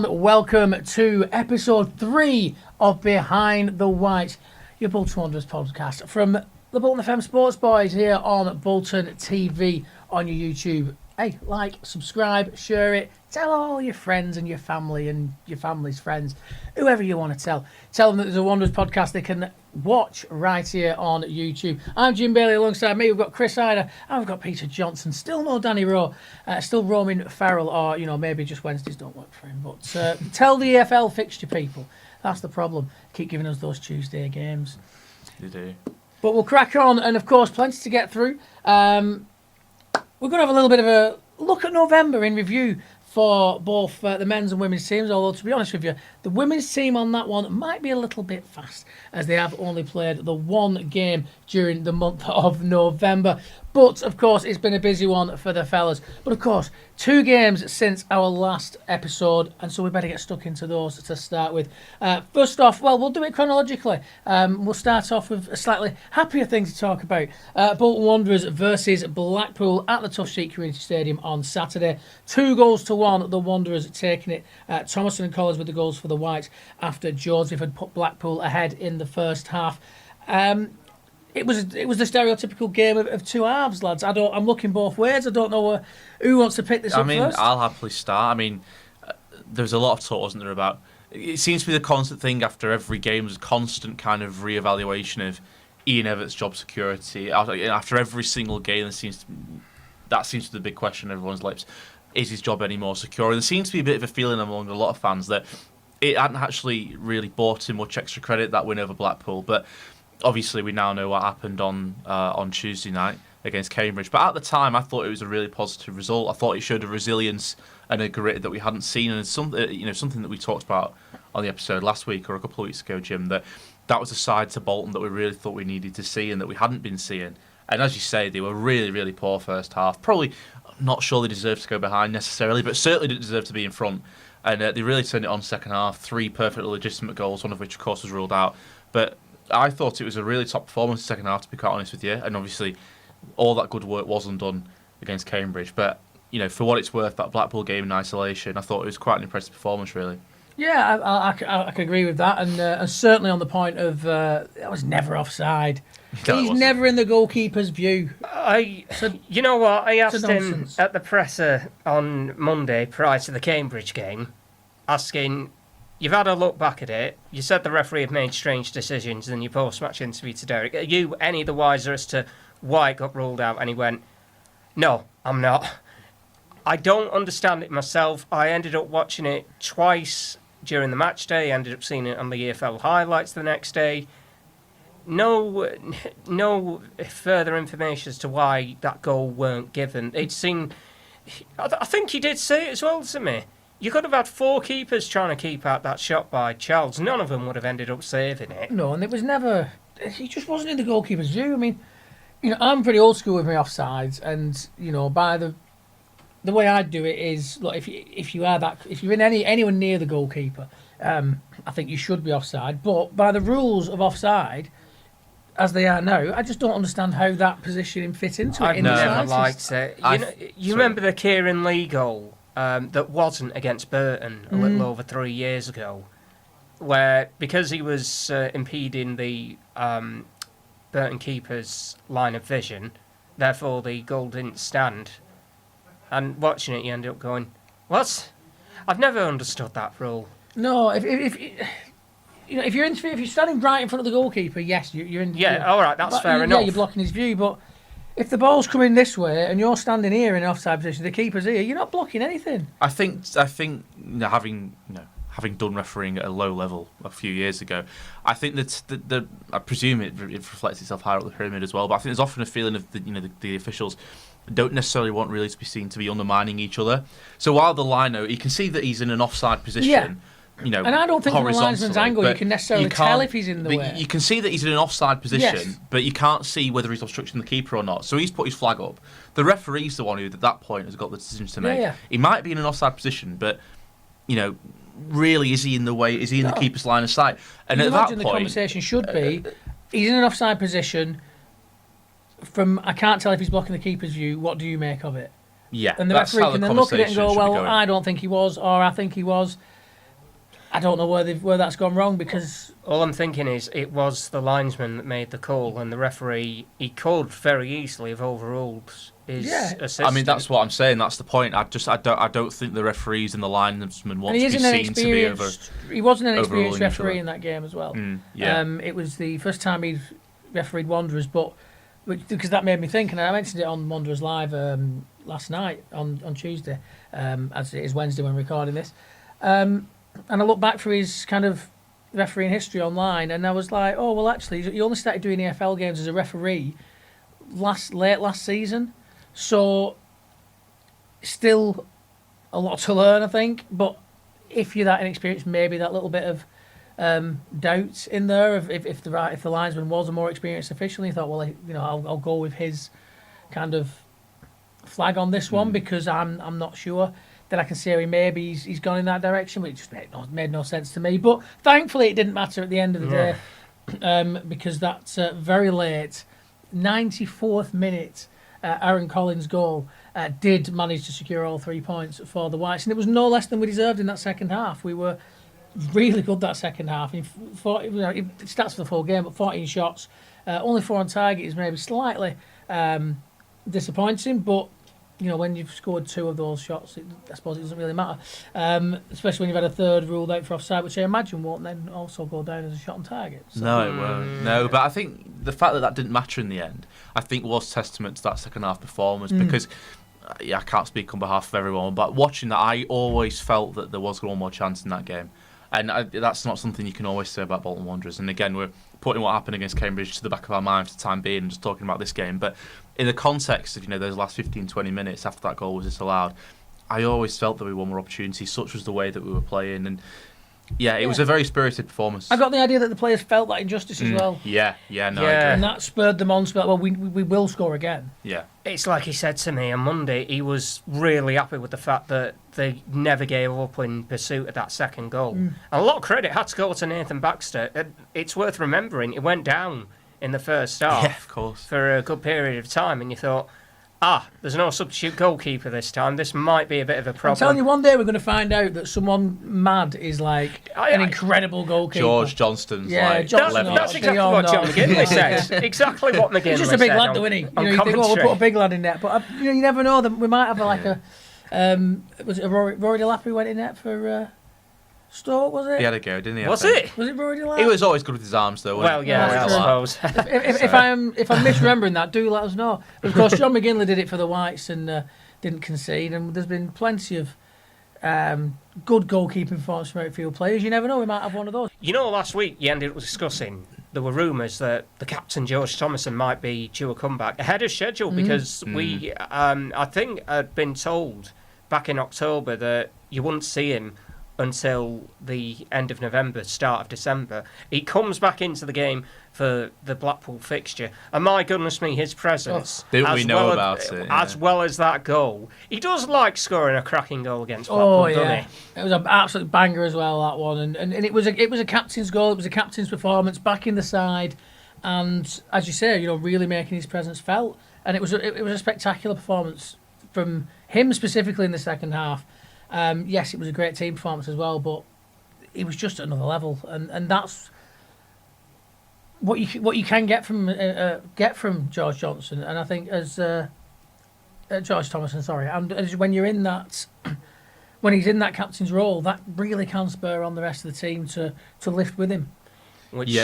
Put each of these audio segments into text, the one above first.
and welcome to episode 3 of Behind the Whites, your Bolton Wanderers podcast from the Bolton FM Sports Boys here on Bolton TV on your YouTube. Hey, like, subscribe, share it, tell all your friends and your family and your family's friends, whoever you want to tell. Tell them that there's a Wanderers podcast they can watch right here on YouTube. I'm Jim Bailey, alongside me we've got Chris Hyder and we've got Peter Johnson. Still no Danny Rowe, still roaming Farrell, or maybe just Wednesdays don't work for him. But tell the EFL fixture people, that's the problem. Keep giving us those Tuesday games. You do. But we'll crack on, and of course plenty to get through. We're going to have a little bit of a look at November in review for both the men's and women's teams, although to be honest with you, the women's team on that one might be a little bit fast, as they have only played the one game during the month of November. But, of course, it's been a busy one for the fellas. But, of course, 2 games since our last episode, and so we better get stuck into those to start with. First off, well, we'll do it chronologically. We'll start off with a slightly happier thing to talk about. Bolton Wanderers versus Blackpool at the Tough Sheet Community Stadium on Saturday. 2-1, the Wanderers taking it. Thomason and Collins with the goals for the Whites after Joseph had put Blackpool ahead in the first half. It was the stereotypical game of two halves, lads. I'm looking both ways. I don't know who wants to pick this up first. I'll happily start. There's a lot of talk, wasn't there, about... It seems to be the constant thing after every game. There's a constant kind of re-evaluation of Ian Everett's job security. After every single game, that seems to be the big question on everyone's lips. Is his job any more secure? And there seems to be a bit of a feeling among a lot of fans that it hadn't actually really bought him much extra credit, that win over Blackpool. But obviously, we now know what happened on Tuesday night against Cambridge. But at the time, I thought it was a really positive result. I thought it showed a resilience and a grit that we hadn't seen, and something that we talked about on the episode last week or a couple of weeks ago, Jim. That was a side to Bolton that we really thought we needed to see and that we hadn't been seeing. And as you say, they were really, really poor first half. Probably not sure they deserved to go behind necessarily, but certainly didn't deserve to be in front. And they really turned it on second half. 3 perfectly legitimate goals, one of which, of course, was ruled out. But I thought it was a really top performance in the second half, to be quite honest with you. And obviously, all that good work wasn't done against Cambridge. But, for what it's worth, that Blackpool game in isolation, I thought it was quite an impressive performance, really. Yeah, I can agree with that. And certainly on the point of that was never offside. He's never in the goalkeeper's view. You know what? I asked him at the presser on Monday prior to the Cambridge game, asking... You've had a look back at it. You said the referee had made strange decisions in your post-match interview to Derek. Are you any the wiser as to why it got ruled out? And he went, no, I'm not. I don't understand it myself. I ended up watching it twice during the match day. I ended up seeing it on the EFL highlights the next day. No further information as to why that goal weren't given. It seemed... I think he did say it as well to me. You could have had 4 keepers trying to keep out that shot by Charles. None of them would have ended up saving it. No, and it was never... He just wasn't in the goalkeeper's view. I mean, I'm pretty old school with my offsides, and, by the way I do it is, look, if you're in anywhere near the goalkeeper, I think you should be offside. But by the rules of offside, as they are now, I just don't understand how that positioning fit into it. I've never liked it. You remember the Kieran Lee goal? That wasn't against Burton a little over 3 years ago, where because he was impeding the Burton keeper's line of vision, therefore the goal didn't stand. And watching it, you end up going, "What? I've never understood that rule." No, if you're standing right in front of the goalkeeper, yes, you're in. Yeah, all right, that's fair enough. Yeah, you're blocking his view, but if the ball's coming this way and you're standing here in an offside position, the keeper's here, you're not blocking anything. I think having done refereeing at a low level a few years ago, I think that I presume it reflects itself higher up the pyramid as well. But I think there's often a feeling of the officials don't necessarily want really to be seen to be undermining each other. So while the liner, you can see that he's in an offside position. Yeah. And I don't think from a linesman's angle you can necessarily tell if he's in the way. You can see that he's in an offside position, yes, but you can't see whether he's obstructing the keeper or not. So he's put his flag up. The referee's the one who, at that point, has got the decision to make. Yeah. He might be in an offside position, but, really, is he in the way? Is he in the keeper's line of sight? And at that point, the conversation should be, he's in an offside position. I can't tell if he's blocking the keeper's view. What do you make of it? Yeah, and the referee can then look at it and go, well, I don't think he was, or I think he was. I don't know where that's gone wrong because All I'm thinking is it was the linesman that made the call, and the referee, he could very easily have overruled his assistant. I mean, that's what I'm saying. That's the point. I don't think the referees and the linesmen want and to be seen to be over. He wasn't an experienced overruling each referee other. in that game as well. Yeah. It was the first time he'd refereed Wanderers, because that made me think, and I mentioned it on Wanderers Live last night on Tuesday, as it is Wednesday when we're recording this. And I looked back through his kind of refereeing history online, and I was like, oh, well, actually, he only started doing EFL games as a referee late last season. So, still a lot to learn, I think. But if you're that inexperienced, maybe that little bit of doubt in there if the linesman was a more experienced official, and he thought, well, I'll go with his kind of flag on this one because I'm not sure. Then I can see how maybe he's gone in that direction, but it just made no sense to me. But thankfully, it didn't matter at the end of the day because that very late, 94th minute, Aaron Collins' goal did manage to secure all 3 points for the Whites, and it was no less than we deserved in that second half. We were really good that second half. It starts for the full game, but 14 shots, only 4 on target is maybe slightly disappointing, but when you've scored 2 of those shots, I suppose it doesn't really matter. Especially when you've had a third ruled out for offside, which I imagine won't then also go down as a shot on target. So. No, it won't. No, but I think the fact that didn't matter in the end, I think was testament to that second half performance because, I can't speak on behalf of everyone, but watching that, I always felt that there was one more chance in that game. And that's not something you can always say about Bolton Wanderers. And again, we're putting what happened against Cambridge to the back of our mind for the time being and just talking about this game. But in the context of those last 15, 20 minutes after that goal was disallowed, I always felt that we won more opportunities. Such was the way that we were playing. And it was a very spirited performance. I got the idea that the players felt that injustice as well. I agree. And that spurred them on to be like, well, we will score again. Yeah. It's like he said to me on Monday, he was really happy with the fact that they never gave up in pursuit of that second goal. And a lot of credit had to go to Nathan Baxter. It's worth remembering, he went down in the first half of course. for a good period of time, and you thought, there's no substitute goalkeeper this time. This might be a bit of a problem. I'm telling you, one day we're going to find out that someone mad is like an incredible goalkeeper. George Johnston's Johnston, that's exactly what John McGinley says. Exactly what McGinley said. He's just a big lad, though, isn't he? You think, we'll put a big lad in net. But you never know. That we might have was it Rory Delap who went in net for Stoke, was it? He had a go, didn't he? Was it Rory Delap? He was always good with his arms, though. Well, I suppose. If I'm misremembering that, do let us know. But of course, John McGinley did it for the Whites and didn't concede. And there's been plenty of good goalkeeping performances from outfield players. You never know, we might have one of those. Last week you ended up discussing there were rumours that the captain George Thomason might be due a comeback ahead of schedule because we, I think, had been told back in October that you wouldn't see him until the end of November, start of December. He comes back into the game for the Blackpool fixture, and my goodness me, his presence. Didn't we know about it? As well as that goal. He does like scoring a cracking goal against Blackpool, doesn't he? It was an absolute banger as well, that one. And it was a captain's goal, it was a captain's performance, back in the side, and as you say, really making his presence felt. And it was a spectacular performance from him specifically in the second half. Yes, it was a great team performance as well, but it was just at another level, and that's what you can get from George Johnson, and I think as George Thomason, sorry, and as when you're in that, when he's in that captain's role, that really can spur on the rest of the team to lift with him. Which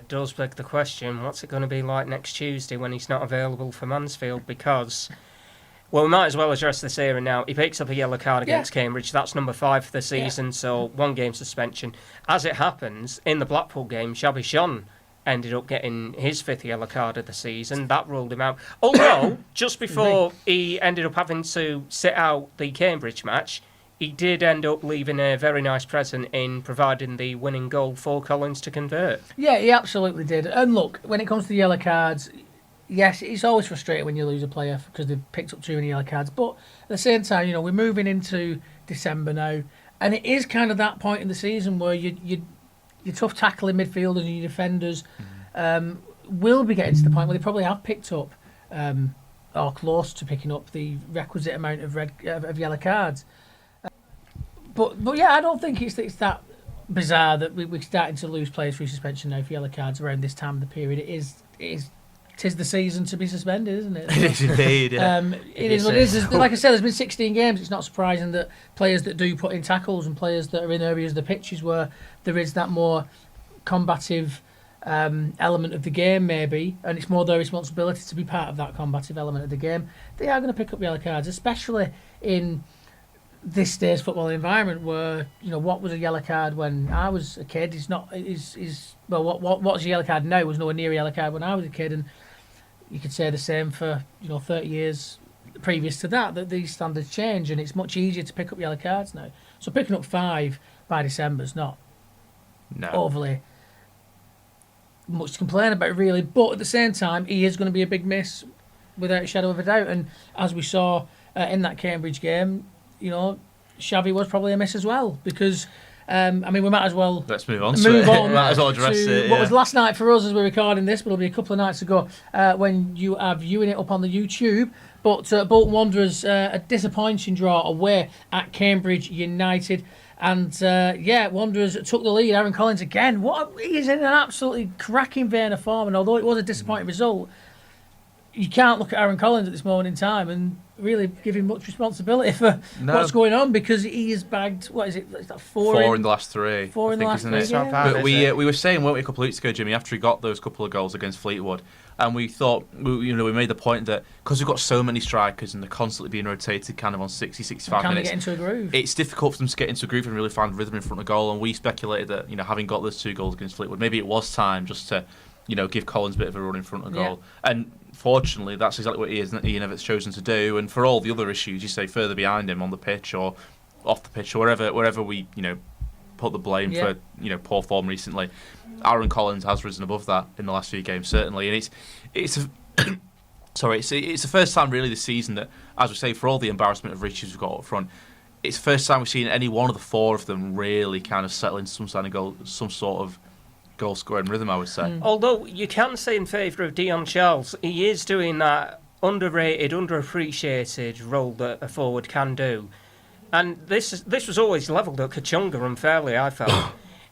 does beg the question: what's it going to be like next Tuesday when he's not available for Mansfield? Because we might as well address this here and now. He picks up a yellow card against Cambridge. That's number 5 for the season, so 1 game suspension. As it happens, in the Blackpool game, Shabby Sean ended up getting his 5th yellow card of the season. That ruled him out. Although, just before he ended up having to sit out the Cambridge match, he did end up leaving a very nice present in providing the winning goal for Collins to convert. Yeah, he absolutely did. And look, when it comes to the yellow cards, yes, it's always frustrating when you lose a player because they've picked up too many yellow cards. But at the same time, we're moving into December now, and it is kind of that point in the season where your tough tackling midfielders and your defenders will be getting to the point where they probably have picked up or close to picking up the requisite amount of yellow cards. But yeah, I don't think it's that bizarre that we're starting to lose players through suspension now for yellow cards around this time of the period. Tis the season to be suspended, isn't it? It is indeed. Yeah. It is what it is. Like I said, there's been 16 games. It's not surprising that players that do put in tackles and players that are in areas of the pitches where there is that more combative element of the game, maybe, and it's more their responsibility to be part of that combative element of the game. They are going to pick up yellow cards, especially in this day's football environment where, what was a yellow card when I was a kid what's a yellow card now was nowhere near a yellow card when I was a kid, and you could say the same for 30 years previous to that these standards change, and it's much easier to pick up yellow cards now. So picking up 5 by December is not overly much to complain about, really, but at the same time he is going to be a big miss without a shadow of a doubt, and as we saw in that Cambridge game, Xavi was probably a miss as well, because we might as well let's move on might as well address it. What was last night for us as we're recording this, but it'll be a couple of nights ago when you are viewing it up on the YouTube. But Bolton Wanderers, a disappointing draw away at Cambridge United. And Wanderers took the lead. Aaron Collins again. He's in an absolutely cracking vein of form. And although it was a disappointing result, you can't look at Aaron Collins at this moment in time and really give him much responsibility for what's going on, because he has bagged, what is it, like four in the last 3. 4 in the last 3, yeah. But we were saying, weren't we, a couple of weeks ago, Jimmy, after he got those couple of goals against Fleetwood, and we thought, we made the point that because we've got so many strikers and they're constantly being rotated kind of on 60, 65 minutes, get into a groove. It's difficult for them to get into a groove and really find rhythm in front of goal. And we speculated that, having got those 2 goals against Fleetwood, maybe it was time just to, give Collins a bit of a run in front of goal. And fortunately, that's exactly what Ian Everett's chosen to do. And for all the other issues, you say further behind him on the pitch or off the pitch or wherever we, put the blame for, poor form recently, Aaron Collins has risen above that in the last few games, certainly. And it's the first time really this season that, as we say, for all the embarrassment of riches we've got up front, it's the first time we've seen any one of the 4 of them really kind of settle into some sort of goal scoring rhythm, I would say. Although you can say in favour of Dion Charles, he is doing that underrated, underappreciated role that a forward can do. And this was always levelled at Kachunga unfairly, I felt,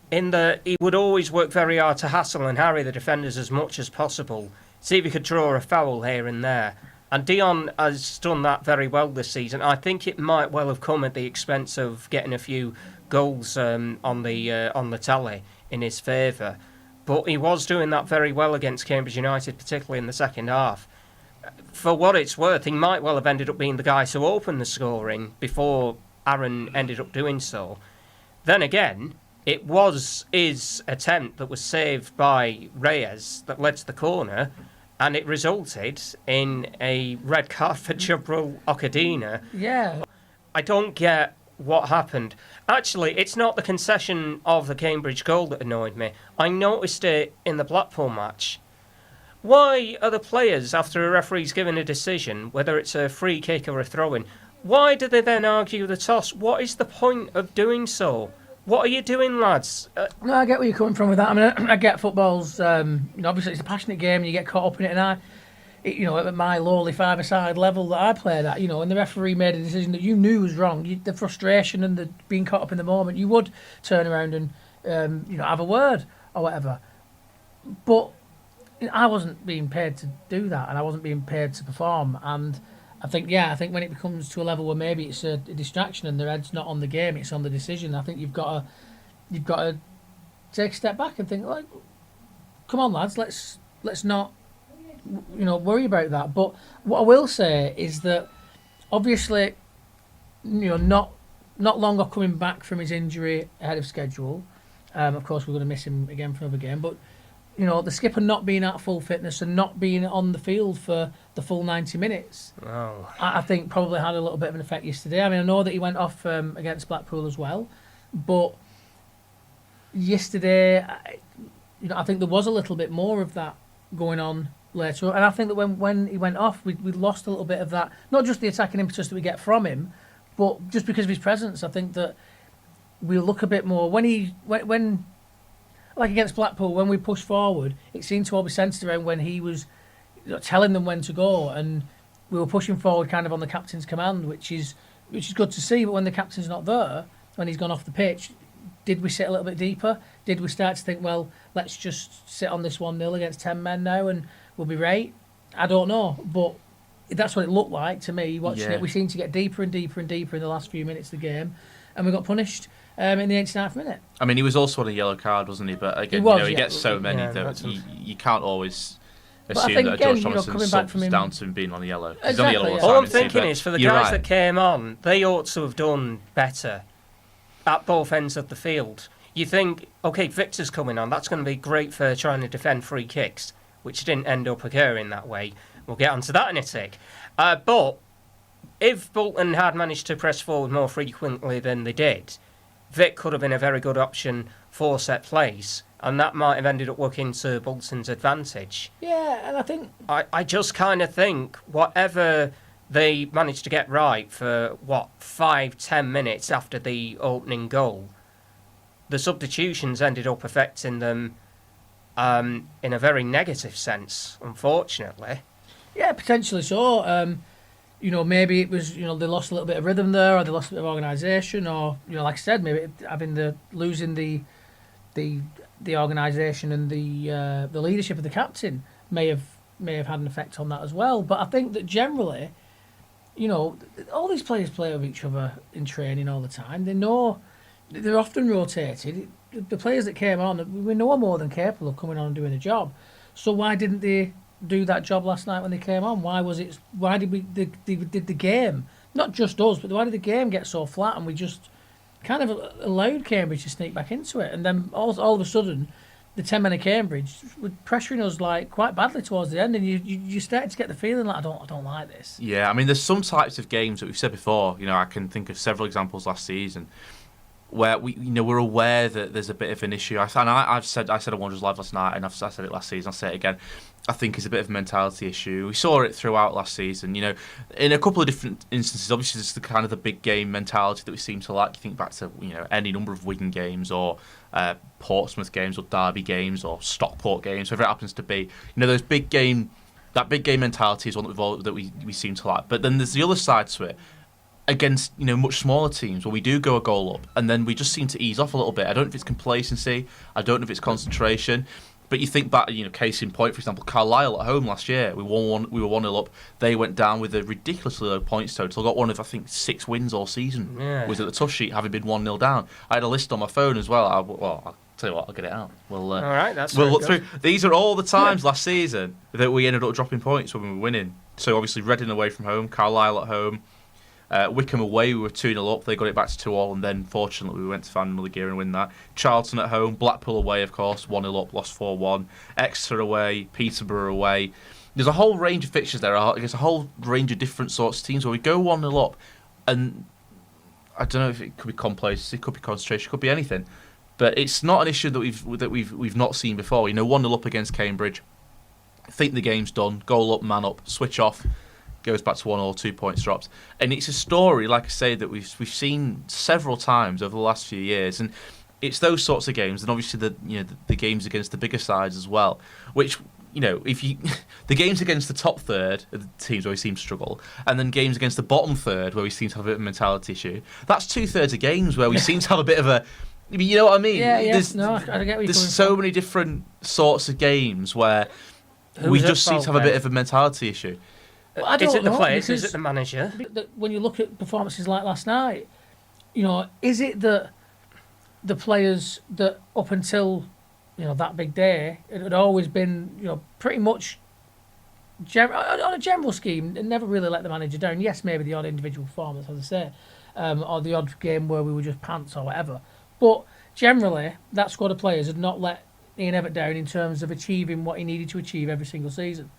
in that he would always work very hard to hassle and harry the defenders as much as possible, see if he could draw a foul here and there. And Dion has done that very well this season. I think it might well have come at the expense of getting a few goals on the tally in his favour. But he was doing that very well against Cambridge United, particularly in the second half. For what it's worth, he might well have ended up being the guy to open the scoring before Aaron ended up doing so. Then again, it was his attempt that was saved by Reyes that led to the corner, and it resulted in a red card for Jabril Okadina. Yeah. I don't get what happened. Actually, it's not the concession of the Cambridge goal that annoyed me. I noticed it in the Blackpool match. Why are the players, after a referee's given a decision, whether it's a free kick or a throw-in, why do they then argue the toss? What is the point of doing so? What are you doing, lads? No, I get where you're coming from with that. I mean, I get football's, obviously it's a passionate game and you get caught up in it, and at my lowly 5-a-side level that I played at, and the referee made a decision that you knew was wrong, the frustration and the being caught up in the moment, you would turn around and, have a word or whatever. But I wasn't being paid to do that, and I wasn't being paid to perform. And I think when it becomes to a level where maybe it's a distraction and their head's not on the game, it's on the decision, I think you've got to take a step back and think, like, come on, lads, let's not worry about that. But what I will say is that obviously, not long off coming back from his injury ahead of schedule. Of course, we're going to miss him again for another game. But the skipper not being at full fitness and not being on the field for the full 90 minutes, I think probably had a little bit of an effect yesterday. I mean, I know that he went off against Blackpool as well, but yesterday, I think there was a little bit more of that going on later on. And I think that when he went off, we lost a little bit of that, not just the attacking impetus that we get from him, but just because of his presence. I think that we look a bit more when like against Blackpool, when we pushed forward, it seemed to all be centred around when he was telling them when to go, and we were pushing forward kind of on the captain's command, which is good to see. But when the captain's not there, when he's gone off the pitch, Did we sit a little bit deeper? Did we start to think, well, let's just sit on this 1-0 against 10 men now and we'll be right? I don't know, but that's what it looked like to me watching it. We seemed to get deeper and deeper and deeper in the last few minutes of the game, and we got punished in the 89th minute. I mean, he was also on a yellow card, wasn't he? But again, he gets so many that you can't always assume that George Thomason's sub was down to him being on a yellow. Exactly, he's on a yellow all the All time, I'm thinking is, for the guys that came on, they ought to have done better at both ends of the field. You think, okay, Victor's coming on, that's going to be great for trying to defend free kicks, which didn't end up occurring that way. We'll get onto that in a tick. But if Bolton had managed to press forward more frequently than they did, Vic could have been a very good option for set plays, and that might have ended up working to Bolton's advantage. Yeah, and I think... I just kind of think whatever they managed to get right for, 5-10 minutes after the opening goal, the substitutions ended up affecting them in a very negative sense, unfortunately. Yeah, potentially so. Maybe it was, they lost a little bit of rhythm there, or they lost a bit of organisation, or, like I said, maybe losing the organisation and the leadership of the captain may have had an effect on that as well. But I think that generally, all these players play with each other in training all the time. They know they're often rotated. The players that came on, we know are more than capable of coming on and doing a job. So why didn't they do that job last night when they came on? Why did the game, not just us, but why did the game get so flat and we just kind of allowed Cambridge to sneak back into it? And then all of a sudden, the 10 men of Cambridge were pressuring us quite badly towards the end, and you started to get the feeling like, I don't like this. Yeah, I mean, there's some types of games that we've said before. I can think of several examples last season where we're aware that there's a bit of an issue. I said on Wanderers Live last night, and I said it last season. I'll say it again. I think it's a bit of a mentality issue. We saw it throughout last season. In a couple of different instances. Obviously, there's the kind of the big game mentality that we seem to like. You think back to any number of Wigan games or Portsmouth games or Derby games or Stockport games, whatever it happens to be. Those big game. That big game mentality is one that we seem to like. But then there's the other side to it. Against much smaller teams where we do go a goal up and then we just seem to ease off a little bit. I don't know if it's complacency, I don't know if it's concentration, but you think back, case in point, for example, Carlisle at home last year, we were 1-0 up. They went down with a ridiculously low points total. Got one of, I think, 6 wins all season. Yeah. Was at the tough sheet, having been 1-0 down. I had a list on my phone as well. I'll tell you what, I'll get it out. All right, we'll look through. These are all the times last season that we ended up dropping points when we were winning. So obviously Reading away from home, Carlisle at home. Wickham away, we were 2-0 up. They got it back to 2-2, and then fortunately we went to find another gear and win that. Charlton at home, Blackpool away, of course, 1-0 up, lost 4-1. Exeter away, Peterborough away. There's a whole range of fixtures there. There's a whole range of different sorts of teams where we go 1-0 up, and I don't know if it could be complacency, it could be concentration, it could be anything, but it's not an issue that we've not seen before. 1-0 up against Cambridge, think the game's done, goal up, man up, switch off. Goes back to 1-2, 2 points dropped, and it's a story, like I say, that we've seen several times over the last few years, and it's those sorts of games, and obviously the games against the bigger sides as well, which if you the games against the top third of the teams where we seem to struggle, and then games against the bottom third where we seem to have a bit of a mentality issue. That's 2/3 of games where we seem to have a bit of a. You know what I mean? Yeah. I get where you're there's so many different sorts of games where we just seem to have a bit of a mentality issue. Well, I don't is it the know, players? Is it the manager? When you look at performances like last night, is it that the players that up until that big day, it had always been pretty much on a general scheme, and never really let the manager down. Yes, maybe the odd individual performance, as I say, or the odd game where we were just pants or whatever. But generally, that squad of players had not let Ian Evatt down in terms of achieving what he needed to achieve every single season.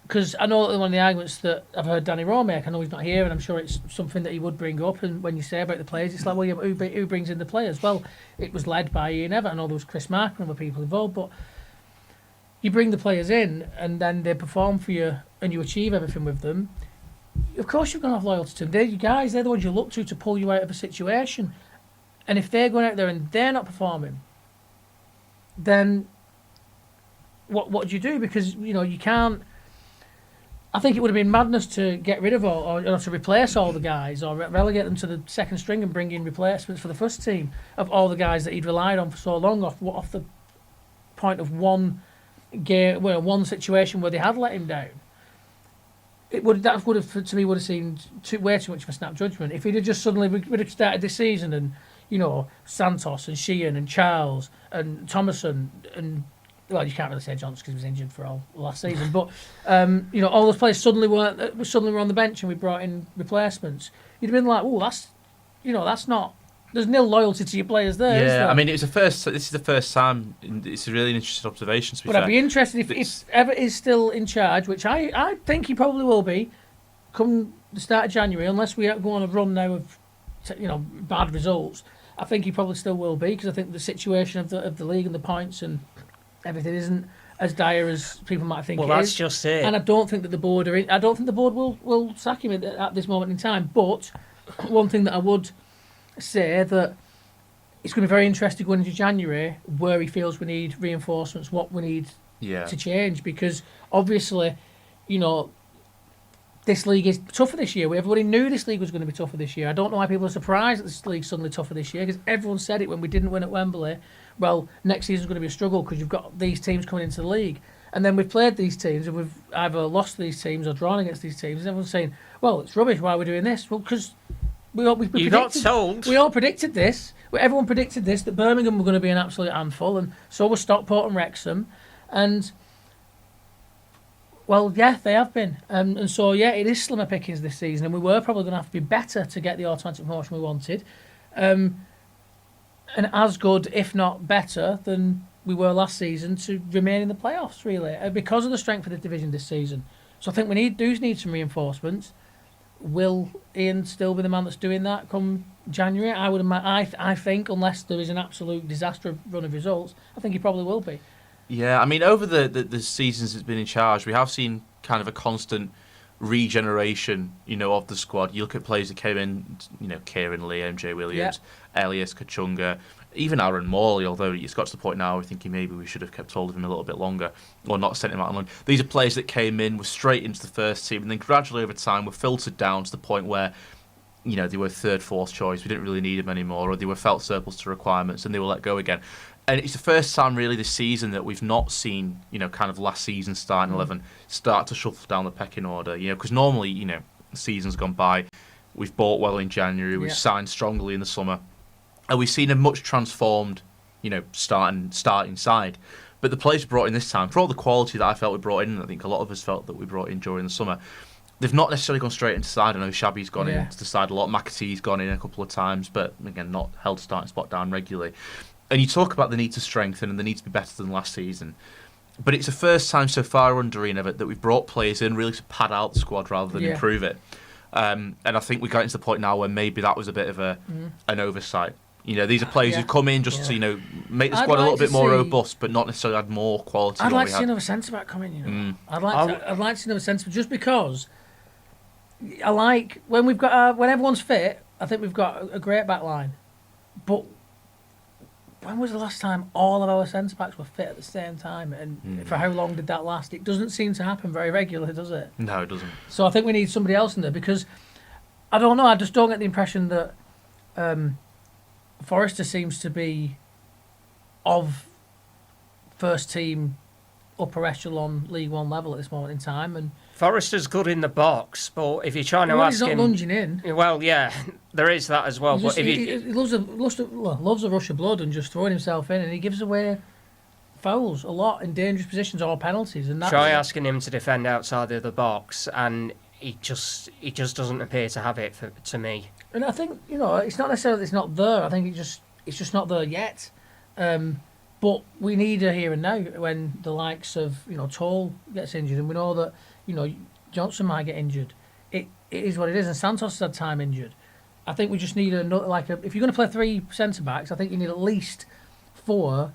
Because I know that one of the arguments that I've heard Danny Rowe make, I know he's not here, and I'm sure it's something that he would bring up. And when you say about the players, it's like, well, yeah, but who brings in the players? Well, it was led by Ian Evatt. I know there was Chris Mark and other people involved, but you bring the players in, and then they perform for you, and you achieve everything with them. Of course, you're going to have loyalty to them. They're you guys. They're the ones you look to pull you out of a situation. And if they're going out there and they're not performing, then what do you do? Because you can't. I think it would have been madness to get rid of or to replace all the guys or relegate them to the second string and bring in replacements for the first team of all the guys that he'd relied on for so long off the point of one game, one situation where they had let him down. That would have to me would have seemed way too much of a snap judgment. If he'd have just suddenly would have started this season and Santos and Sheehan and Charles and Thomason and. Well, you can't really say Johnson because he was injured for all last season, but all those players suddenly were on the bench and we brought in replacements. You'd have been like, oh, that's not. There's nil loyalty to your players there. Yeah, I mean, this is the first time. It's a really interesting observation. To be fair. I'd be interested if Everett is still in charge, which I think he probably will be, come the start of January, unless we go on a run now of bad results. I think he probably still will be because I think the situation of the league and the points and everything isn't as dire as people might think. Well, that's just it. And I don't think that the board will sack him at this moment in time. But one thing that I would say that it's going to be very interesting going into January where he feels we need reinforcements, what we need to change, because obviously, this league is tougher this year. Everybody knew this league was going to be tougher this year. I don't know why people are surprised that this league's suddenly tougher this year because everyone said it when we didn't win at Wembley. Well, next season's going to be a struggle because you've got these teams coming into the league. And then we've played these teams and we've either lost to these teams or drawn against these teams. And everyone's saying, well, it's rubbish, why are we doing this? Well, because we got told. We all predicted this. Everyone predicted this, that Birmingham were going to be an absolute handful. And so were Stockport and Wrexham. And, well, yeah, they have been. And so, yeah, it is slimmer pickings this season. And we were probably going to have to be better to get the automatic promotion we wanted. And as good, if not better, than we were last season to remain in the playoffs, really, because of the strength of the division this season. So I think we need some reinforcements. Will Ian still be the man that's doing that come January? I would imagine. I think, unless there is an absolute disaster run of results, I think he probably will be. Yeah, I mean, over the seasons he's been in charge, we have seen kind of a constant regeneration, of the squad. You look at players that came in, Kieran Lee, MJ Williams, Elias Kachunga, even Aaron Morley, although it's got to the point now we're thinking maybe we should have kept hold of him a little bit longer or not sent him out on loan. These are players that came in, were straight into the first team, and then gradually over time were filtered down to the point where, they were third, fourth choice, we didn't really need them anymore, or they were felt surplus to requirements and they were let go again. And it's the first time really this season that we've not seen, kind of last season starting 11 start to shuffle down the pecking order, because normally, the season's gone by, we've bought well in January, we've signed strongly in the summer, and we've seen a much transformed, starting side. But the players brought in this time, for all the quality that I felt we brought in, and I think a lot of us felt that we brought in during the summer, they've not necessarily gone straight into the side. I know Shabby's gone into the side a lot, McAtee's gone in a couple of times, but again, not held starting spot down regularly. And you talk about the need to strengthen and the need to be better than last season. But it's the first time so far under Ian Evatt that we've brought players in really to pad out the squad rather than improve it. And I think we're getting to the point now where maybe that was a bit of an oversight. These are players who've come in just to, make the squad a little bit more robust, but not necessarily add more quality. I'd like to see another centre-back come in, I'd like to see another centre-back just because I like, when everyone's fit, I think we've got a great back line. But when was the last time all of our centre-backs were fit at the same time? And for how long did that last? It doesn't seem to happen very regularly, does it? No, it doesn't. So I think we need somebody else in there because, I don't know, I just don't get the impression that Forrester seems to be of first team upper echelon League One level at this moment in time. And Forrester's good in the box, but if you're trying to ask him... he's not lunging in. Well, yeah, there is that as well. But he loves a rush of blood and just throwing himself in, and he gives away fouls a lot in dangerous positions or penalties. And try asking him to defend outside of the box, and he just doesn't appear to have it to me. And I think, it's not necessarily that it's not there. I think it's just not there yet. But we need a here and now when the likes of, Toll gets injured, and we know that, Johnson might get injured. It is what it is, and Santos has had time injured. I think we just need if you're going to play 3 centre-backs, I think you need at least 4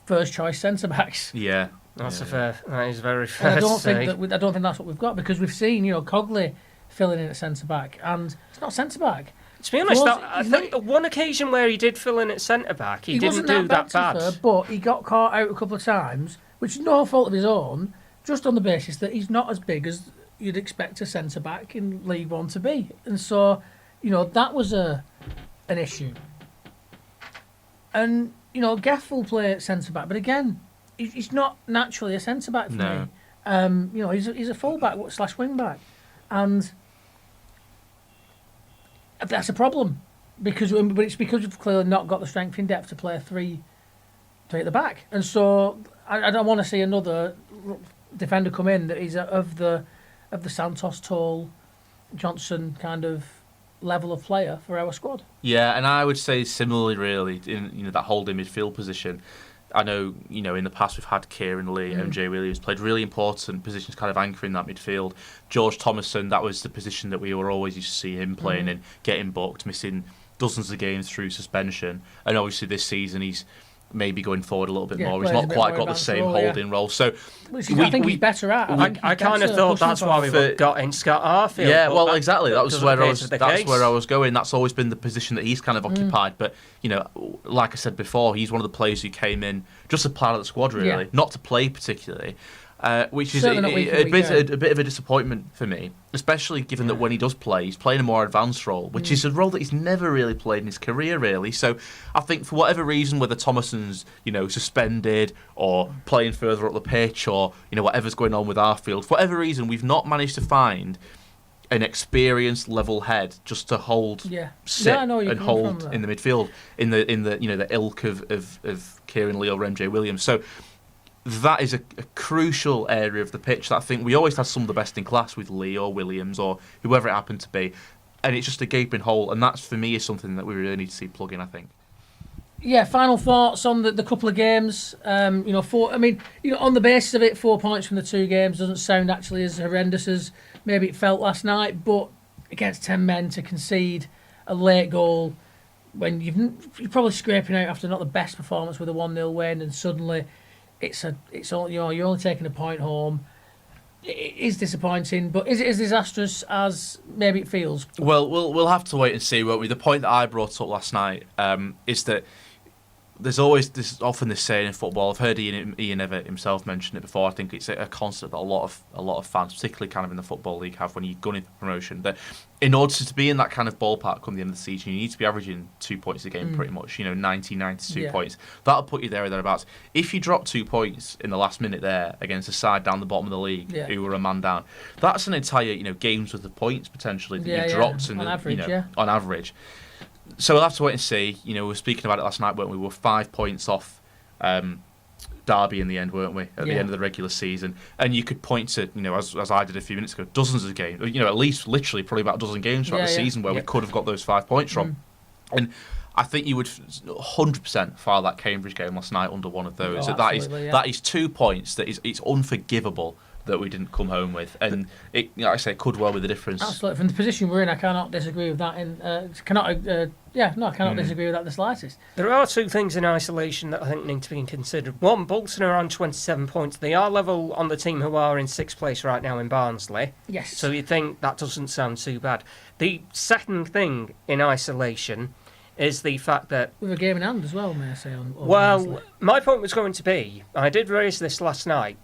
first-choice centre-backs. Yeah. That is very fair. And I don't think that's what we've got, because we've seen, Cogley filling in at centre-back, and it's not centre-back. To be honest, I think the one occasion where he did fill in at centre-back, he didn't do that bad. But he got caught out a couple of times, which is no fault of his own, just on the basis that he's not as big as you'd expect a centre back in League One to be, and so that was an issue. And Geff will play centre back, but again, he's not naturally a centre back for me. He's a full back / wing back, and that's a problem but it's because we've clearly not got the strength in depth to play three at the back, and so I don't want to see another defender come in that is of the Santos, Toll, Johnson kind of level of player for our squad. Yeah, and I would say similarly, really, in that holding midfield position. I know, in the past we've had Kieran Lee, MJ Williams played really important positions, kind of anchoring that midfield. George Thomason, that was the position that we were always used to see him playing in, getting booked, missing dozens of games through suspension. And obviously this season he's maybe going forward a little bit more. He's not quite got the same holding role. So I think he's better at. I kind of thought that's why we got in Scott Arfield. Yeah, well, exactly. That's where I was going. That's always been the position that he's kind of occupied. But like I said before, he's one of the players who came in just as part of the squad, really, not to play particularly. Which is a bit of a disappointment for me, especially given that when he does play, he's playing a more advanced role, which is a role that he's never really played in his career, really. So I think for whatever reason, whether Thomason's suspended or playing further up the pitch or whatever's going on with Arfield, for whatever reason, we've not managed to find an experienced level head just to hold, sit and hold in the midfield in the ilk of Kieran Lee or MJ Williams. So that is a crucial area of the pitch that I think we always had some of the best in class with Lee or Williams or whoever it happened to be, and it's just a gaping hole, and that's for me is something that we really need to see plug in, I think. Yeah, final thoughts on the couple of games. On the basis of it, 4 points from the 2 games doesn't sound actually as horrendous as maybe it felt last night, but against 10 men to concede a late goal when you're probably scraping out after not the best performance with a 1-0 win, and suddenly you're only taking a point home. It is disappointing, but is it as disastrous as maybe it feels? Well, we'll have to wait and see, won't we? The point that I brought up last night is that there's often this saying in football. I've heard Ian Evatt himself mention it before. I think it's a concept that a lot of fans, particularly kind of in the Football League, have when you're gunning for promotion. That in order to be in that kind of ballpark come the end of the season, you need to be averaging 2 points a game, pretty much. 92 points. That'll put you there or thereabouts. If you drop 2 points in the last minute there against a side down the bottom of the league who were a man down, that's an entire games worth of points potentially that you dropped on average. So we'll have to wait and see. We were speaking about it last night, weren't we? We were 5 points off Derby in the end, weren't we? At the end of the regular season. And you could point to, as I did a few minutes ago, dozens of games, at least literally probably about a dozen games throughout the season where we could have got those 5 points from. And I think you would 100% file that Cambridge game last night under one of those. That is 2 points that it's unforgivable that we didn't come home with, and it, like I say, it could well be the difference. Absolutely, from the position we're in, I cannot disagree with that. I cannot disagree with that the slightest. There are 2 things in isolation that I think need to be considered. One, Bolton are on 27 points. They are level on the team who are in 6th place right now in Barnsley. Yes. So you think that doesn't sound too bad. The second thing in isolation is the fact that with a game in hand as well, may I say? My point was going to be, I did raise this last night.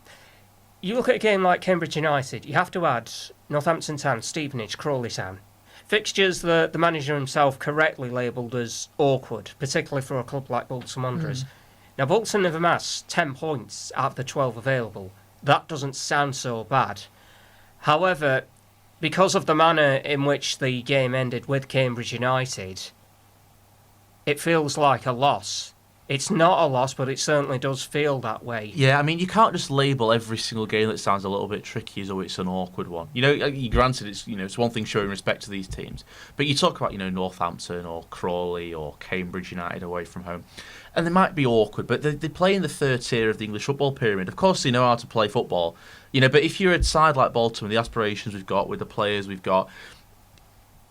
You look at a game like Cambridge United, you have to add Northampton Town, Stevenage, Crawley Town. Fixtures the manager himself correctly labelled as awkward, particularly for a club like Bolton Wanderers. Now, Bolton have amassed 10 points out of the 12 available. That doesn't sound so bad. However, because of the manner in which the game ended with Cambridge United, it feels like a loss. It's not a loss, but it certainly does feel that way. Yeah, I mean, you can't just label every single game that sounds a little bit tricky as though it's an awkward one. Granted, it's one thing showing respect to these teams, but you talk about, Northampton or Crawley or Cambridge United away from home, and they might be awkward, but they play in the 3rd tier of the English football pyramid. Of course, they know how to play football, but if you're a side like Bolton with the aspirations we've got, with the players we've got,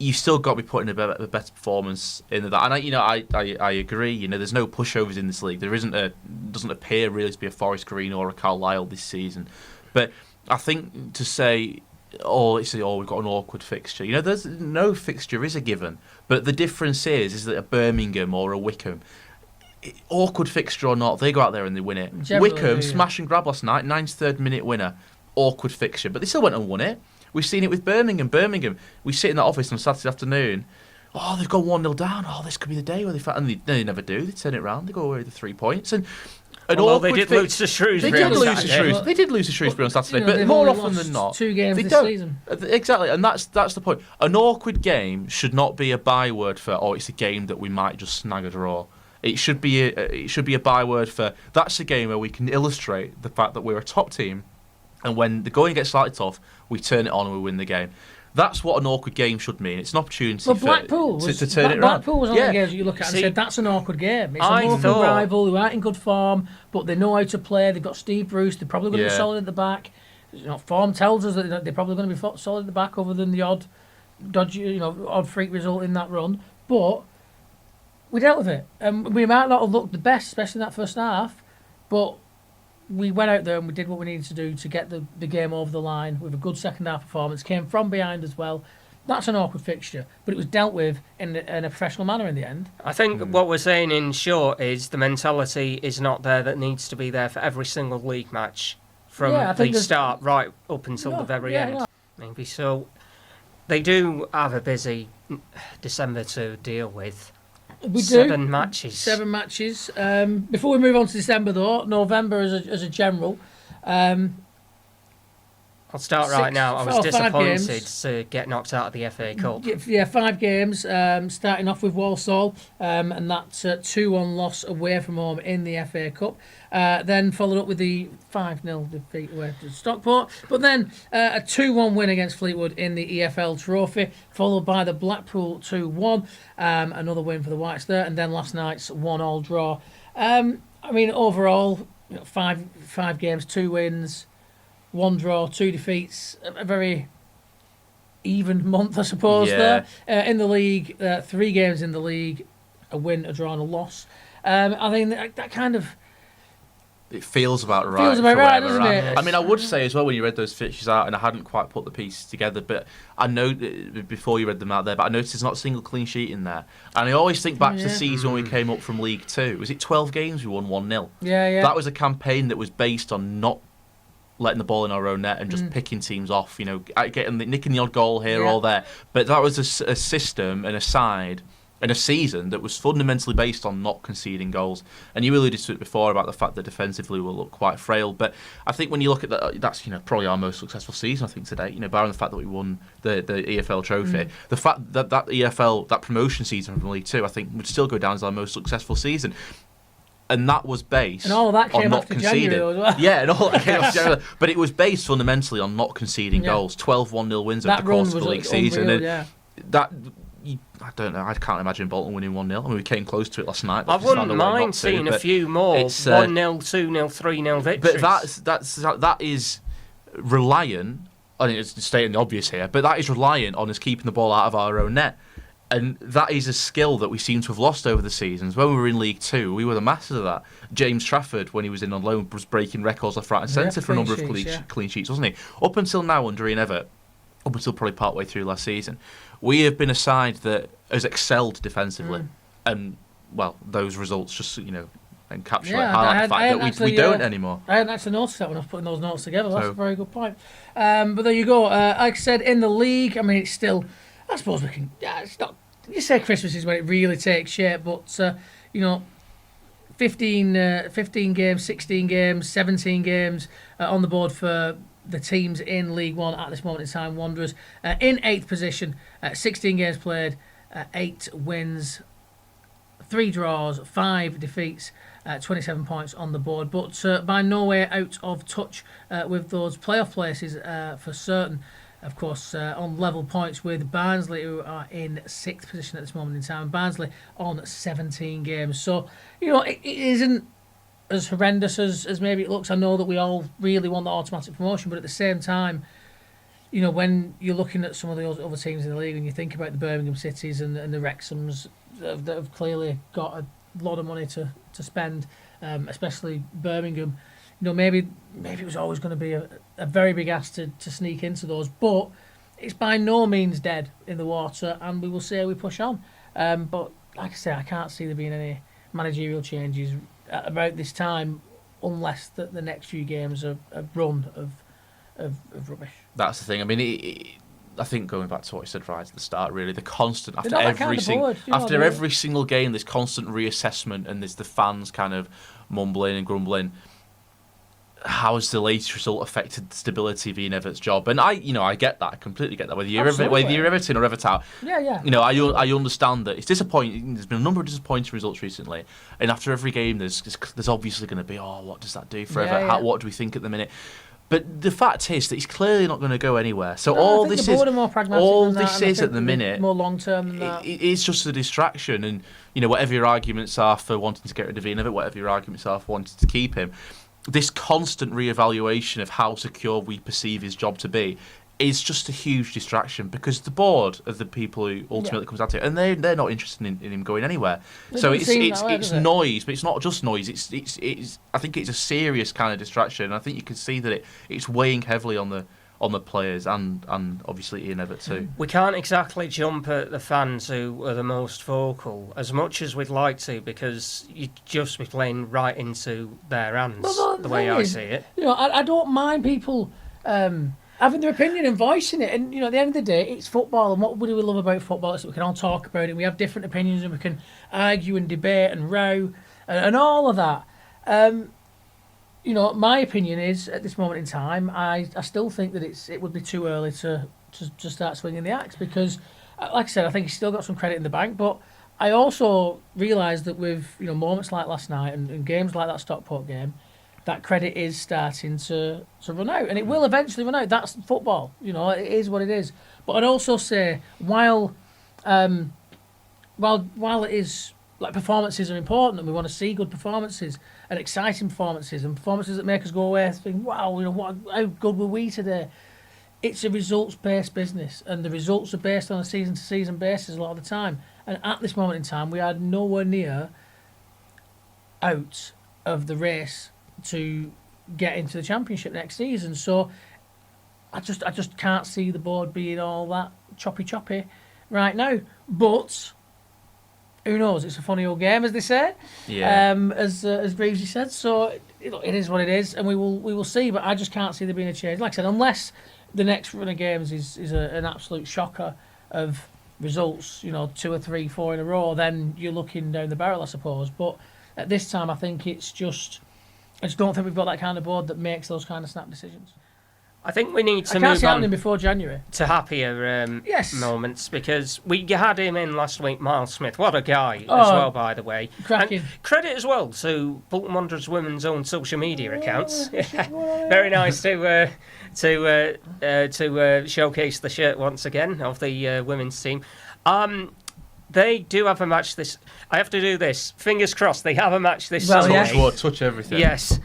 you've still got to be putting a better performance in that. And I agree. There's no pushovers in this league. There doesn't appear really to be a Forest Green or a Carlisle this season. But I think to say, we've got an awkward fixture. There's no fixture is a given. But the difference is that a Birmingham or a Wickham, awkward fixture or not, they go out there and they win it. Generally, Wickham, smash and grab last night, 93rd minute winner. awkward fixture, but they still went and won it. We've seen it with Birmingham. We sit in that office on Saturday afternoon. Oh, they've gone 1-0 down. Oh, this could be the day where and they never do. They turn it around. They go away with the 3 points. And they did lose to Shrewsbury. They did lose to Shrewsbury on Saturday, but more often than not, 2 games they this don't. season. Exactly, and that's the point. An awkward game should not be a byword for, oh, it's a game that we might just snag a draw. It should be a byword for, that's a game where we can illustrate the fact that we're a top team, and when the going gets slightly tough, we turn it on and we win the game. That's what an awkward game should mean. It's an opportunity to turn it around. Blackpool was one of the games you look at and said, that's an awkward game. It's a local rival who aren't in good form, but they know how to play. They've got Steve Bruce. They're probably going to be solid at the back. Form tells us that they're probably going to be solid at the back, other than the odd freak result in that run. But we dealt with it. We might not have looked the best, especially in that first half, but we went out there and we did what we needed to do to get the game over the line with a good second half performance. Came from behind as well. That's an awkward fixture, but it was dealt with in a professional manner in the end. I think what we're saying in short is the mentality is not there that needs to be there for every single league match from the start right up until the very end. Maybe so. They do have a busy December to deal with. We do. 7 matches. 7 matches. Before we move on to December, though, November as a general. I'll start right now. I was disappointed to get knocked out of the FA Cup. Yeah, 5 games, starting off with Walsall, and that's a 2-1 loss away from home in the FA Cup. Then followed up with the 5-0 defeat away to Stockport, but then a 2-1 win against Fleetwood in the EFL Trophy, followed by the Blackpool 2-1, another win for the Whites there, and then last night's 1-1 draw. Overall, 5 games, 2 wins, 1 draw, 2 defeats, a very even month, I suppose, there. In the league, 3 games in the league, a win, a draw and a loss. I think that kind of... It feels about right. Doesn't it? I mean, I would say as well, when you read those fixtures out, and I hadn't quite put the pieces together, but I know before you read them out there, but I noticed there's not a single clean sheet in there. And I always think back to the season when we came up from League 2. Was it 12 games we won 1-0? Yeah. That was a campaign that was based on not letting the ball in our own net and just picking teams off, nicking the odd goal here or there. But that was a system and a side and a season that was fundamentally based on not conceding goals. And you alluded to it before about the fact that defensively we'll look quite frail. But I think when you look at that, that's probably our most successful season, I think, to date. Barring the fact that we won the EFL Trophy. The fact that EFL, that promotion season from League 2, I think would still go down as our most successful season. And that was based and all of that came on not after conceding. January as well. Yeah, and all that came after January. But it was based fundamentally on not conceding goals. 12 1-0 wins over the course of the league season. Unreal, I don't know. I can't imagine Bolton winning 1-0. I mean, we came close to it last night. I wouldn't mind seeing a few more 1-0, 2-0, 3-0 victories. But that is reliant. I think it's stating the obvious here, but that is reliant on us keeping the ball out of our own net. And that is a skill that we seem to have lost over the seasons. When we were in League 2, we were the masters of that. James Trafford, when he was in on loan, was breaking records left, right and centre for a number of clean sheets, wasn't he? Up until now, under Ian Evatt, up until probably partway through last season, we have been a side that has excelled defensively. And, well, those results just, encapsulate, highlight the fact that we don't anymore. I hadn't actually noticed that when I was putting those notes together. That's a very good point. But there you go. Like I said, in the league, I mean, it's still... I suppose we can... it's not... You say Christmas is when it really takes shape, but, 15 games, 16 games, 17 games on the board for the teams in League 1 at this moment in time. Wanderers in 8th position, 16 games played, 8 wins, 3 draws, 5 defeats, 27 points on the board. But by no way out of touch with those playoff places for certain. Of course, on level points with Barnsley, who are in 6th position at this moment in time. Barnsley on 17 games. So, it isn't as horrendous as maybe it looks. I know that we all really want the automatic promotion, but at the same time, when you're looking at some of the other teams in the league and you think about the Birmingham Cities and the Wrexhams that have clearly got a lot of money to spend, especially Birmingham, maybe it was always going to be a very big ask to sneak into those, but it's by no means dead in the water, and we will see how we push on. But like I say, I can't see there being any managerial changes at about this time, unless the next few games are a run of of rubbish. That's the thing. I mean, I think going back to what you said right at the start, really, the constant after They're not that kind of board, you know, after every single game, this constant reassessment, and there's the fans kind of mumbling and grumbling. How has the latest result affected the stability of Ian Everett's job? And I get that. I completely get that. Whether you're Everton or Everton, yeah. I understand that it's disappointing. There's been a number of disappointing results recently, and after every game, there's obviously going to be, what does that do for Everett? What do we think at the minute? But the fact is that he's clearly not going to go anywhere. So all this is at the minute more long term than that. It's just a distraction, and whatever your arguments are for wanting to get rid of Ian Everett, whatever your arguments are for wanting to keep him, this constant reevaluation of how secure we perceive his job to be is just a huge distraction, because the board of the people who ultimately comes down to it, and they're not interested in him going anywhere. So it's noise, but it's not just noise. It's I think it's a serious kind of distraction. I think you can see that it's weighing heavily on the players and obviously Ian Everett too. We can't exactly jump at the fans who are the most vocal as much as we'd like to, because you'd just be playing right into their hands, the way I see it. I don't mind people having their opinion and voicing it, and at the end of the day, it's football, and what do we love about football is that we can all talk about it, and we have different opinions, and we can argue and debate and row and all of that. My opinion is, at this moment in time, I still think that it would be too early to start swinging the axe, because, like I said, I think he's still got some credit in the bank, but I also realise that with moments like last night and games like that Stockport game, that credit is starting to run out, and it will eventually run out. That's football, it is what it is. But I'd also say, while it is, like, performances are important, and we want to see good performances and exciting performances and performances that make us go away thinking, wow, how good were we today? It's a results-based business, and the results are based on a season-to-season basis a lot of the time. And at this moment in time, we are nowhere near out of the race to get into the Championship next season. So I just can't see the board being all that choppy right now. But who knows? It's a funny old game, as they say. Yeah. As Greavesy said. So it is what it is, and we will see. But I just can't see there being a change. Like I said, unless the next run of games is an absolute shocker of results, 2 or 3, 4 in a row, then you're looking down the barrel, I suppose. But at this time, I think I just don't think we've got that kind of board that makes those kind of snap decisions. I think we need to move on happening before January to happier moments, because we had him in last week, Miles Smith. What a guy as well, by the way. Cracking. And credit as well to Bolton Wanderers women's own social media accounts. Very nice to showcase the shirt once again of the women's team. They do have a match this. I have to do this. Fingers crossed. They have a match this Sunday. Touch everything. Yes,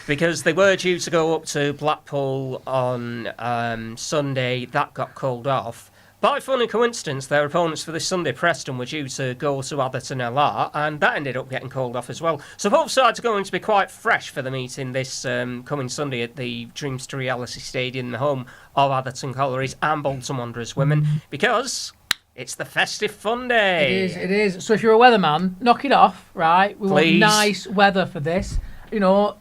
because they were due to go up to Blackpool on Sunday. That got called off. By funny coincidence, their opponents for this Sunday, Preston, were due to go to Atherton LR, and that ended up getting called off as well. So both sides are going to be quite fresh for the meeting this coming Sunday at the Dreams to Reality Stadium, the home of Atherton Collieries and Bolton Wanderers women, because it's the festive fun day. It is. So if you're a weatherman, knock it off, right? We Please. want nice weather for this. We were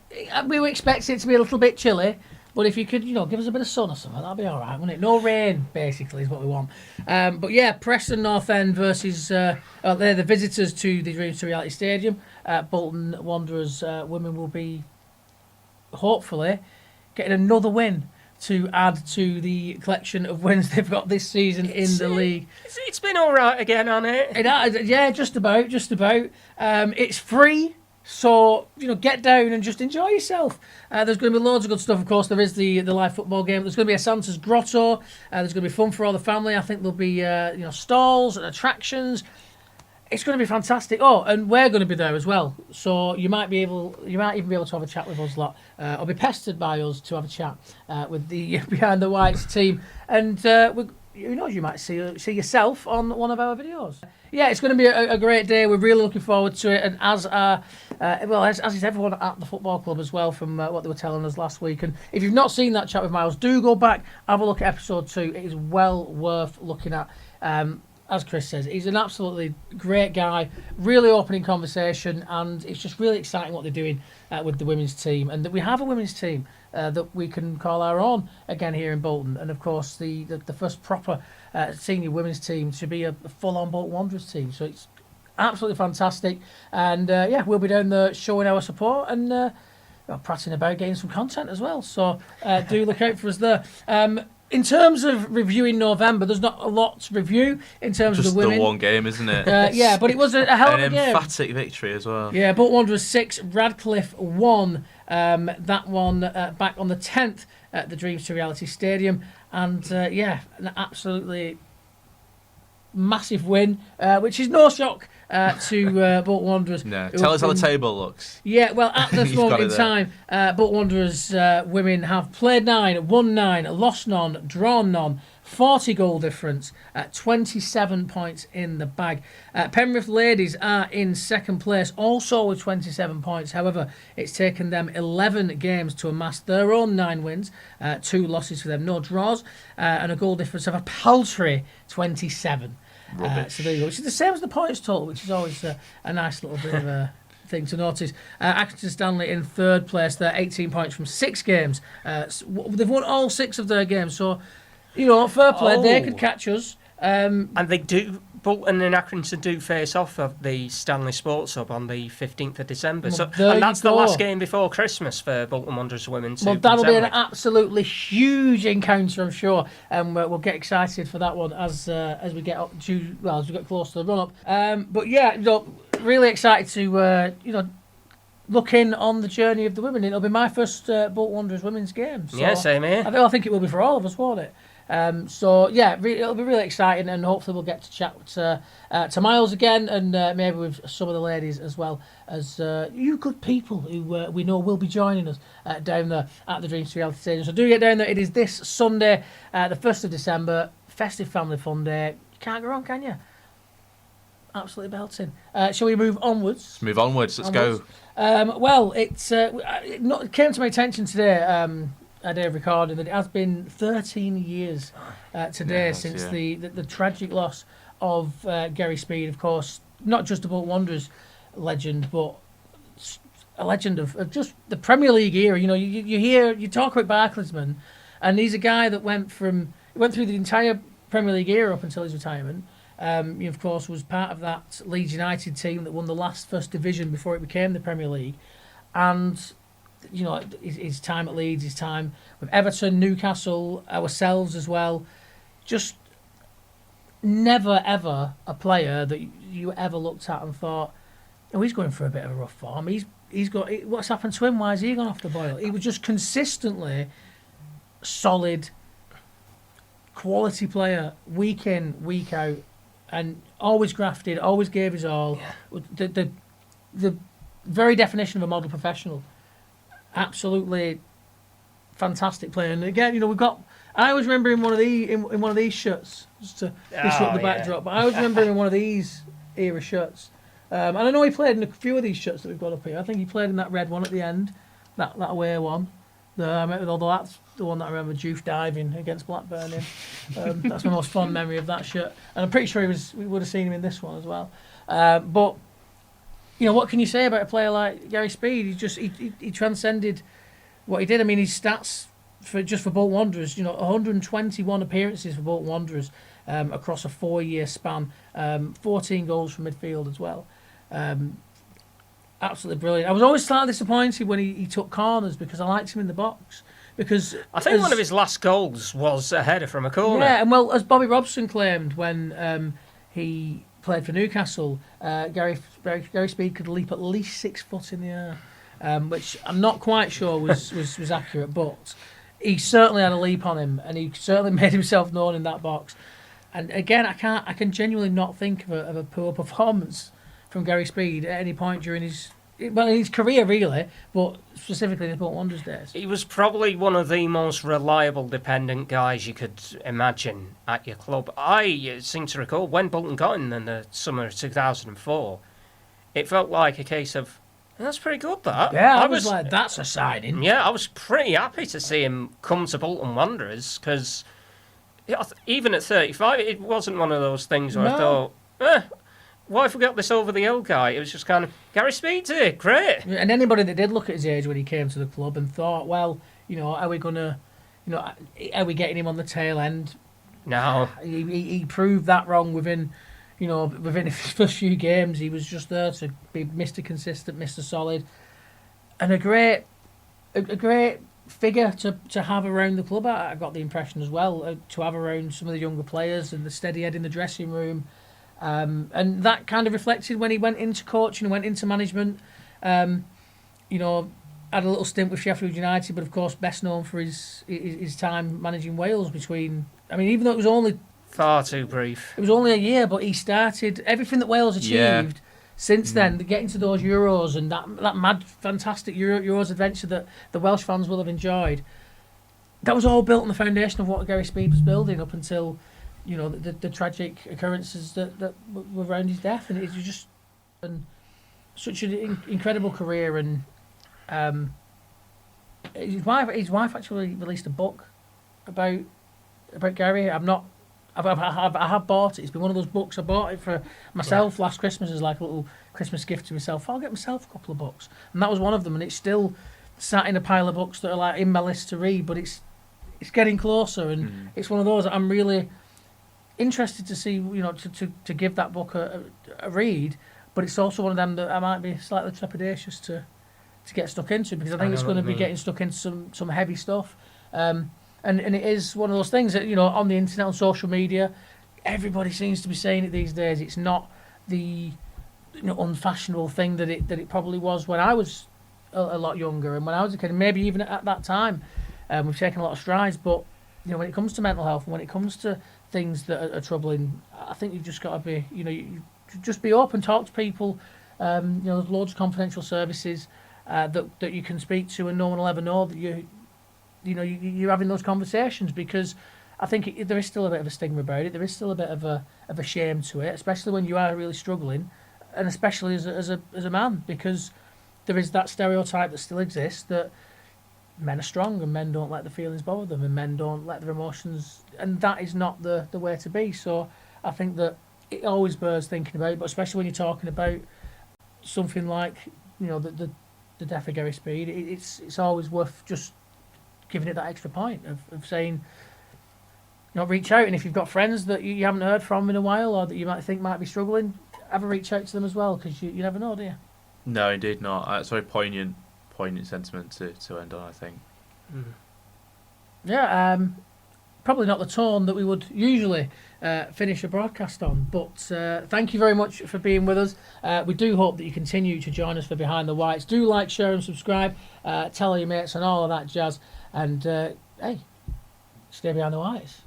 expecting it to be a little bit chilly, but if you could, give us a bit of sun or something, that'd be all right, wouldn't it? No rain, basically, is what we want. But yeah, Preston North End versus they're the visitors to the Dreams to Reality Stadium. Bolton Wanderers women will be hopefully getting another win to add to the collection of wins they've got this season in the league. It's been all right again, hasn't it? Yeah, just about. It's free, so get down and just enjoy yourself. There's going to be loads of good stuff. Of course, there is the live football game. There's going to be a Santa's Grotto. There's going to be fun for all the family. I think there'll be stalls and attractions. It's going to be fantastic. Oh, and we're going to be there as well. So you might even be able to have a chat with us lot, or be pestered by us to have a chat with the Behind the Whites team. And who knows, you might see yourself on one of our videos. Yeah, it's going to be a great day. We're really looking forward to it. And as is everyone at the football club as well, from what they were telling us last week. And if you've not seen that chat with Miles, do go back, have a look at episode 2. It is well worth looking at. as Chris says, he's an absolutely great guy, really opening conversation, and it's just really exciting what they're doing with the women's team, and that we have a women's team that we can call our own again here in Bolton. And of course, the first proper senior women's team to be a full-on Bolton Wanderers team. So it's absolutely fantastic, and we'll be down there showing our support and prattling about, getting some content as well. So do look out for us there. In terms of reviewing November, there's not a lot to review in terms of the women. Just the one game, isn't it? But it was a hell of a game. game. An emphatic victory as well. Yeah, Bolton Wanderers 6, Radcliffe 1. That one back on the 10th at the Dreams to Reality Stadium. And an absolutely massive win, which is no shock to Bolton Wanderers. No, tell us how the table looks. Yeah, well, at this moment in time, Bolton Wanderers women have played 9, won 9, lost none, drawn none, 40 goal difference, 27 points in the bag. Penrith ladies are in second place, also with 27 points. However, it's taken them 11 games to amass their own 9 wins, 2 losses for them, no draws, and a goal difference of a paltry 27. So there you go, which is the same as the points total, which is always a nice little bit of a thing to notice. Accrington Stanley in third place. They're 18 points from 6 games. They've won all 6 of their games, so fair play. They could catch us. And they do. Bolton and Accrington do face off of the Stanley Sports Hub on the 15th of December. And that's the last game before Christmas for Bolton Wanderers women. Well, that'll be an absolutely huge encounter, I'm sure, and we'll get excited for that one as we get up to as we get close to the run up. Really excited to look in on the journey of the women. It'll be my first Bolton Wanderers women's game. So yeah, same here. I think it will be for all of us, won't it? It'll be really exciting, and hopefully we'll get to chat to Miles again, and maybe with some of the ladies as well as you good people who we know will be joining us down there at the Dreams to Reality Stadium. So do get down there. It is this Sunday, the 1st of December, festive family fun day. You can't go wrong, can you? Absolutely belting. Shall we move onwards? Let's move onwards. Let's go. It came to my attention today. A day of recording that it has been 13 years today since the tragic loss of Gary Speed, of course, not just a Bolton Wanderers legend, but a legend of just the Premier League era. You talk about Barclaysman, and he's a guy that went through the entire Premier League era up until his retirement. He, of course, was part of that Leeds United team that won the last First Division before it became the Premier League, and his time at Leeds, his time with Everton, Newcastle, ourselves as well. Just never, ever a player that you ever looked at and thought, he's going for a bit of a rough form. He's got, what's happened to him? Why has he gone off the boil? He was just consistently solid, quality player, week in, week out, and always grafted, always gave his all. Yeah. The very definition of a model professional. Absolutely fantastic player, and again, I was remembering one of these shirts, just to disrupt the backdrop. But I was remembering one of these era shirts, and I know he played in a few of these shirts that we've got up here. I think he played in that red one at the end, that away one. Although that's the one that I remember Juve diving against Blackburn in. That's my most fond memory of that shirt, and I'm pretty sure we would have seen him in this one as well. But what can you say about a player like Gary Speed? He transcended what he did. I mean, his stats for Bolton Wanderers, 121 appearances for Bolton Wanderers across a 4-year span, 14 goals from midfield as well. Absolutely brilliant. I was always slightly disappointed when he took corners because I liked him in the box. Because I think one of his last goals was a header from a corner. Yeah, and as Bobby Robson claimed when he played for Newcastle, Gary Speed could leap at least 6 foot in the air, which I'm not quite sure was accurate, but he certainly had a leap on him, and he certainly made himself known in that box. And again, I can genuinely not think of a poor performance from Gary Speed at any point during his career, really, but specifically in the Bolton Wanderers days. He was probably one of the most reliable, dependent guys you could imagine at your club. I seem to recall when Bolton got him in the summer of 2004, it felt like a case of, that's pretty good, that. Yeah, I was like, that's a signing. Yeah, I was pretty happy to see him come to Bolton Wanderers because even at 35, it wasn't one of those things where I No. thought, why have we got this over the hill guy? It was just kind of, Gary Speed's here, great. And anybody that did look at his age when he came to the club and thought, well, are we gonna, are we getting him on the tail end? No. He proved that wrong within his first few games. He was just there to be Mr. Consistent, Mr. Solid, and a great figure to have around the club. I got the impression as well, to have around some of the younger players and the steady head in the dressing room. And that kind of reflected when he went into coaching and went into management. Had a little stint with Sheffield United, but of course best known for his time managing Wales even though it was only Far too brief. It was only a year, but he started everything that Wales achieved since then, getting to those Euros and that mad, fantastic Euros adventure that the Welsh fans will have enjoyed. That was all built on the foundation of what Gary Speed was building up until, the tragic occurrences that were around his death. And it was just such an incredible career. And his wife actually released a book about Gary. I have bought it. It's been one of those books. I bought it for myself last Christmas as like a little Christmas gift to myself. I'll get myself a couple of books, and that was one of them. And it's still sat in a pile of books that are like in my list to read. But it's getting closer, and it's one of those that I'm really interested to see. To give that book a read. But it's also one of them that I might be slightly trepidatious to get stuck into, because I think it's going to be getting stuck into some heavy stuff. And it is one of those things that, on the internet, on social media, everybody seems to be saying it these days. It's not the unfashionable thing that it probably was when I was a lot younger and when I was a kid. And maybe even at that time, we've taken a lot of strides. But when it comes to mental health and when it comes to things that are troubling, I think you've just got to be, you just be open, talk to people. There's loads of confidential services that you can speak to, and no one will ever know that you're having those conversations, because I think there is still a bit of a stigma about it. There is still a bit of a shame to it, especially when you are really struggling, and especially as a man, because there is that stereotype that still exists that men are strong and men don't let the feelings bother them and men don't let their emotions, and that is not the way to be. So I think that it always bears thinking about, but especially when you're talking about something like the death of Gary Speed, it's always worth just giving it that extra point of saying, reach out, and if you've got friends that you haven't heard from in a while or that you might think might be struggling, have a reach out to them as well, because you never know, do you? No, indeed not. It's a very poignant sentiment to end on, I think. Yeah, probably not the tone that we would usually finish a broadcast on, but thank you very much for being with us. We do hope that you continue to join us for Behind the Whites. Do like, share and subscribe, tell your mates and all of that jazz, and hey, stay behind the whites.